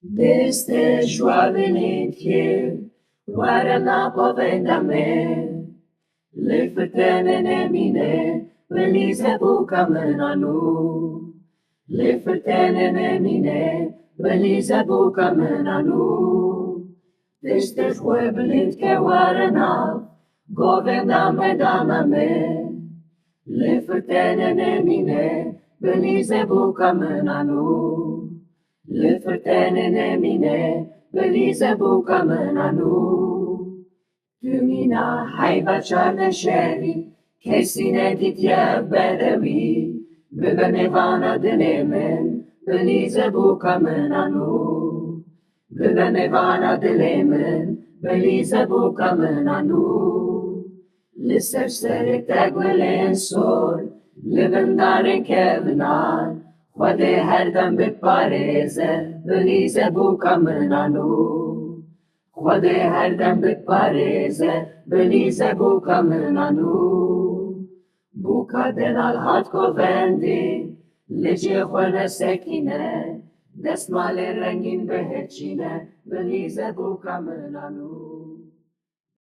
Desde joavenitje waren apovendame, le vertenen mine, belize bucamenanu. Le vertenen mine, belize bucamenanu. Desde joavenitje waren govendame damame, le vertenen mine, belize bucamenanu. Le vertenen mine, belize bucamenanu. Dumina haiva charne sheri, kesine ditye bedevi, bebenevana denemen, belize bucamenanu. Bebenevana denemen, belize bucamenanu. Lisser sere tegwelen sor, livendaren kevnar, Vade herdem bepareze, belize bucamenanu. Vade herdem bepareze, belize bucamenanu. Buca denal hat covendi, lege juane sekine, desmale rengin behecine, belize bucamenanu.